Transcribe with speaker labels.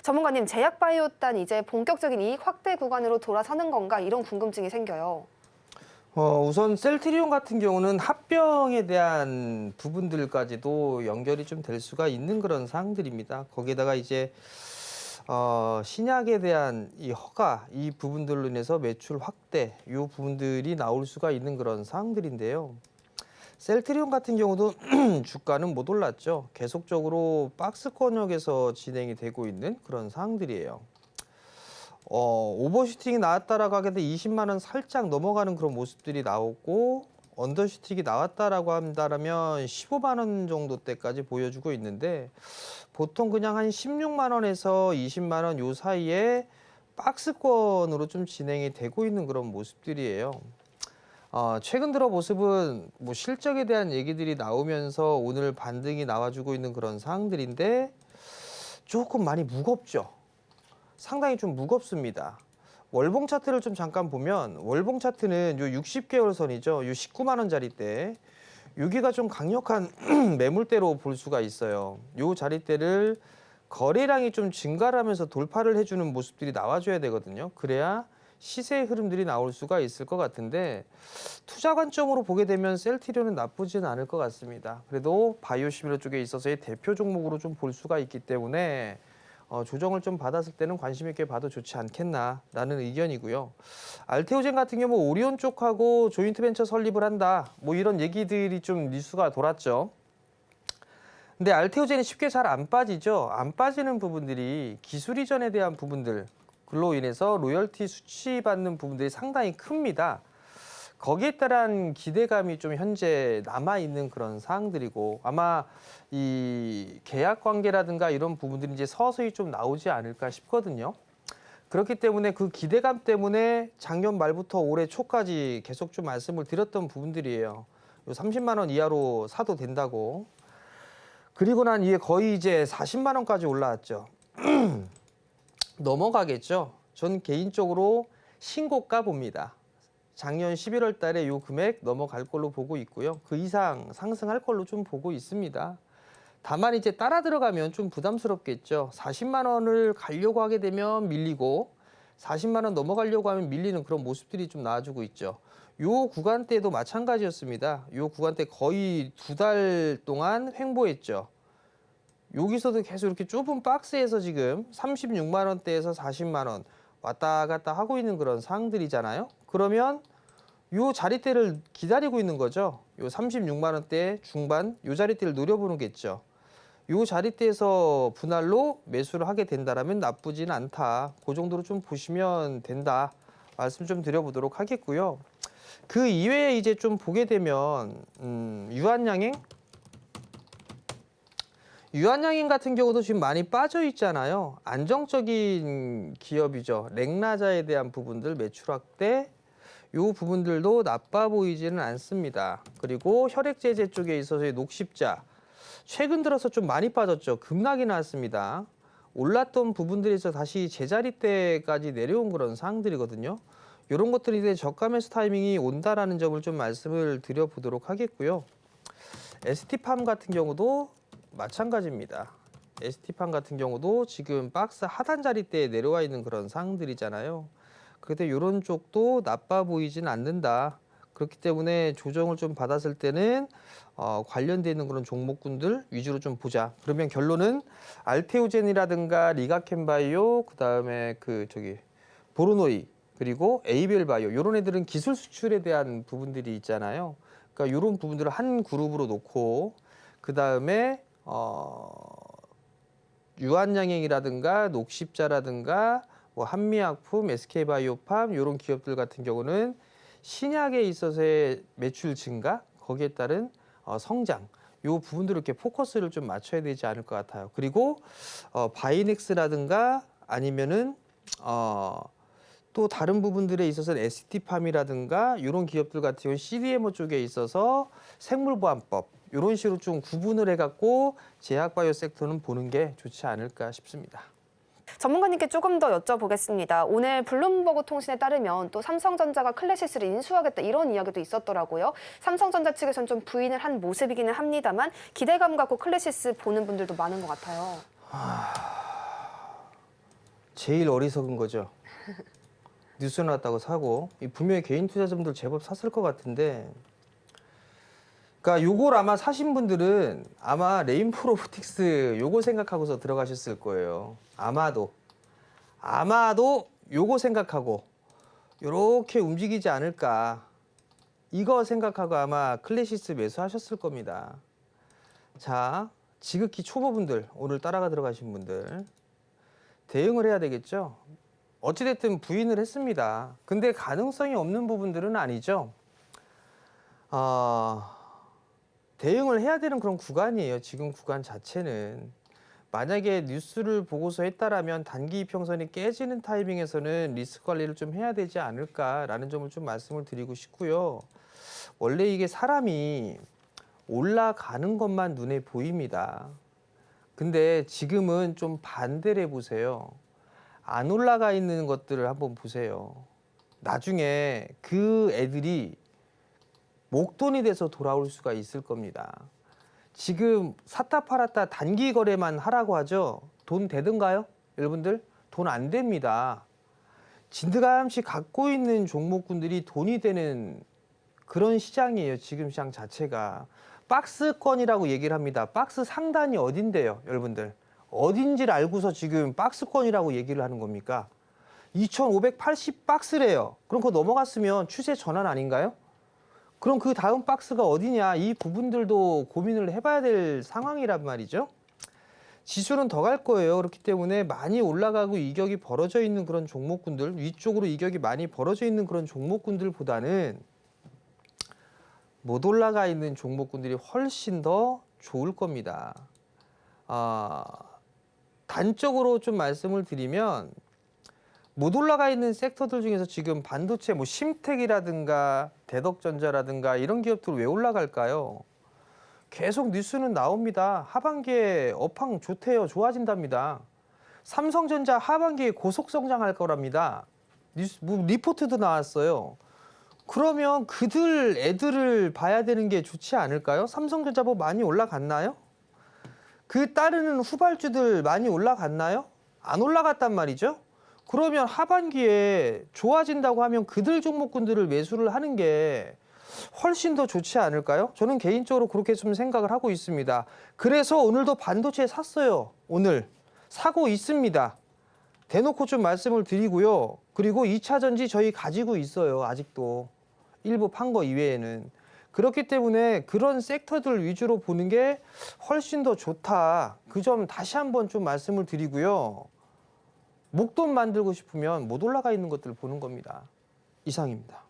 Speaker 1: 전문가님, 제약바이오단 이제 본격적인 이익 확대 구간으로 돌아서는 건가 이런 궁금증이 생겨요.
Speaker 2: 우선 셀트리온 같은 경우는 합병에 대한 부분들까지도 연결이 좀 될 수가 있는 그런 사항들입니다. 거기에다가 이제 신약에 대한 이 허가 이 부분들로 인해서 매출 확대 이 부분들이 나올 수가 있는 그런 사항들인데요. 셀트리온 같은 경우도 주가는 못 올랐죠. 계속적으로 박스권역에서 진행이 되고 있는 그런 사항들이에요. 오버슈팅이 나왔다라고 하게 돼 20만 원 살짝 넘어가는 그런 모습들이 나오고 언더슈팅이 나왔다라고 한다면 15만 원 정도대까지 보여주고 있는데 보통 그냥 한 16만 원에서 20만 원 요 사이에 박스권으로 좀 진행이 되고 있는 그런 모습들이에요. 최근 들어 모습은 뭐 실적에 대한 얘기들이 나오면서 오늘 반등이 나와주고 있는 그런 상황들인데 조금 많이 무겁죠. 상당히 좀 무겁습니다. 월봉 차트를 좀 잠깐 보면 월봉 차트는 요 60개월 선이죠. 요 19만 원짜리대. 여기가 좀 강력한 매물대로 볼 수가 있어요. 요 자리대를 거래량이 좀 증가를 하면서 돌파를 해주는 모습들이 나와줘야 되거든요. 그래야 시세의 흐름들이 나올 수가 있을 것 같은데 투자 관점으로 보게 되면 셀트리온은 나쁘지는 않을 것 같습니다. 그래도 바이오 시밀러 쪽에 있어서의 대표 종목으로 좀 볼 수가 있기 때문에 조정을 좀 받았을 때는 관심 있게 봐도 좋지 않겠나라는 의견이고요. 알테오젠 같은 경우 오리온 쪽하고 조인트 벤처 설립을 한다. 뭐 이런 얘기들이 좀 뉴스가 돌았죠. 근데 알테오젠이 쉽게 잘 안 빠지죠. 안 빠지는 부분들이 기술 이전에 대한 부분들, 그로 인해서 로열티 수취받는 부분들이 상당히 큽니다. 거기에 따른 기대감이 좀 현재 남아있는 그런 사항들이고 아마 이 계약 관계라든가 이런 부분들이 이제 서서히 좀 나오지 않을까 싶거든요. 그렇기 때문에 그 기대감 때문에 작년 말부터 올해 초까지 계속 좀 말씀을 드렸던 부분들이에요. 요 30만 원 이하로 사도 된다고. 그리고 난 이게 거의 이제 40만 원까지 올라왔죠. 넘어가겠죠. 전 개인적으로 신고가 봅니다. 작년 11월 달에 요 금액 넘어갈 걸로 보고 있고요. 그 이상 상승할 걸로 좀 보고 있습니다. 다만 이제 따라 들어가면 좀 부담스럽겠죠. 40만 원을 가려고 하게 되면 밀리고 40만 원 넘어가려고 하면 밀리는 그런 모습들이 좀 나와주고 있죠. 요 구간대도 마찬가지였습니다. 요 구간대 거의 2달 동안 횡보했죠. 여기서도 계속 이렇게 좁은 박스에서 지금 36만 원대에서 40만 원 왔다 갔다 하고 있는 그런 상황들이잖아요. 그러면 요 자리대를 기다리고 있는 거죠. 요 36만 원대 중반 요 자리대를 노려보는겠죠. 요 자리대에서 분할로 매수를 하게 된다라면 나쁘진 않다. 그 정도로 좀 보시면 된다. 말씀 좀 드려보도록 하겠고요. 그 이외에 이제 좀 보게 되면 유한양행 같은 경우도 지금 많이 빠져 있잖아요. 안정적인 기업이죠. 렉나자에 대한 부분들 매출 확대 요 부분들도 나빠 보이지는 않습니다. 그리고 혈액제제 쪽에 있어서의 녹십자 최근 들어서 좀 많이 빠졌죠. 급락이 나왔습니다. 올랐던 부분들에서 다시 제자리대까지 내려온 그런 상황들이거든요. 이런 것들이 이제 저가 매수 타이밍이 온다라는 점을 좀 말씀을 드려보도록 하겠고요. ST팜 같은 경우도 마찬가지입니다. ST팜 같은 경우도 지금 박스 하단 자리대에 내려와 있는 그런 상황들이잖아요. 그런데 이런 쪽도 나빠 보이진 않는다. 그렇기 때문에 조정을 좀 받았을 때는 관련되어 있는 그런 종목군들 위주로 좀 보자. 그러면 결론은 알테오젠이라든가 리가켄바이오, 그다음에 보로노이 그리고 에이벨바이오 이런 애들은 기술 수출에 대한 부분들이 있잖아요. 그러니까 이런 부분들을 한 그룹으로 놓고 그다음에 유한양행이라든가 녹십자라든가 뭐 한미약품, SK바이오팜 이런 기업들 같은 경우는 신약에 있어서의 매출 증가, 거기에 따른 성장 이 부분들을 이렇게 포커스를 좀 맞춰야 되지 않을 것 같아요. 그리고 바이넥스라든가 아니면은 또 다른 부분들에 있어서는 ST팜이라든가 이런 기업들 같은 경우는 CDMO 쪽에 있어서 생물보안법 이런 식으로 좀 구분을 해갖고 제약바이오 섹터는 보는 게 좋지 않을까 싶습니다.
Speaker 1: 전문가님께 조금 더 여쭤보겠습니다. 오늘 블룸버그 통신에 따르면 또 삼성전자가 클래시스를 인수하겠다 이런 이야기도 있었더라고요. 삼성전자 측에서는 좀 부인을 한 모습이기는 합니다만 기대감 갖고 클래시스 보는 분들도 많은 것 같아요.
Speaker 2: 제일 어리석은 거죠. 뉴스 나왔다고 사고. 분명히 개인 투자자분들 제법 샀을 것 같은데. 그러니까 요걸 아마 사신 분들은 아마 레인보우 로보틱스 요거 생각하고서 들어가셨을 거예요. 아마도 요거 생각하고 요렇게 움직이지 않을까. 이거 생각하고 아마 클래시스 매수하셨을 겁니다. 자, 지극히 초보분들, 오늘 따라가 들어가신 분들 대응을 해야 되겠죠. 어찌됐든 부인을 했습니다. 근데 가능성이 없는 부분들은 아니죠. 대응을 해야 되는 그런 구간이에요. 지금 구간 자체는. 만약에 뉴스를 보고서 했다라면 단기 이평선이 깨지는 타이밍에서는 리스크 관리를 좀 해야 되지 않을까라는 점을 좀 말씀을 드리고 싶고요. 원래 이게 사람이 올라가는 것만 눈에 보입니다. 근데 지금은 좀 반대를 해보세요. 안 올라가 있는 것들을 한번 보세요. 나중에 그 애들이 목돈이 돼서 돌아올 수가 있을 겁니다. 지금 샀다 팔았다 단기 거래만 하라고 하죠. 돈 되든가요? 여러분들 돈 안 됩니다. 진드감씨 갖고 있는 종목군들이 돈이 되는 그런 시장이에요. 지금 시장 자체가. 박스권이라고 얘기를 합니다. 박스 상단이 어딘데요, 여러분들? 어딘지를 알고서 지금 박스권이라고 얘기를 하는 겁니까? 2580 박스래요. 그럼 그거 넘어갔으면 추세 전환 아닌가요? 그럼 그 다음 박스가 어디냐? 이 부분들도 고민을 해봐야 될 상황이란 말이죠. 지수는 더 갈 거예요. 그렇기 때문에 많이 올라가고 이격이 벌어져 있는 그런 종목군들, 위쪽으로 이격이 많이 벌어져 있는 그런 종목군들보다는 못 올라가 있는 종목군들이 훨씬 더 좋을 겁니다. 단적으로 좀 말씀을 드리면 못 올라가 있는 섹터들 중에서 지금 반도체 뭐 심텍이라든가 대덕전자라든가 이런 기업들 왜 올라갈까요? 계속 뉴스는 나옵니다. 하반기에 업황 좋대요. 좋아진답니다. 삼성전자 하반기에 고속 성장할 거랍니다. 리포트도 나왔어요. 그러면 그들 애들을 봐야 되는 게 좋지 않을까요? 삼성전자 뭐 많이 올라갔나요? 그 따르는 후발주들 많이 올라갔나요? 안 올라갔단 말이죠. 그러면 하반기에 좋아진다고 하면 그들 종목군들을 매수를 하는 게 훨씬 더 좋지 않을까요? 저는 개인적으로 그렇게 좀 생각을 하고 있습니다. 그래서 오늘도 반도체 샀어요. 오늘 사고 있습니다. 대놓고 좀 말씀을 드리고요. 그리고 2차 전지 저희 가지고 있어요. 아직도 일부 판 거 이외에는. 그렇기 때문에 그런 섹터들 위주로 보는 게 훨씬 더 좋다. 그 점 다시 한번 좀 말씀을 드리고요. 목돈 만들고 싶으면 못 올라가 있는 것들 보는 겁니다. 이상입니다.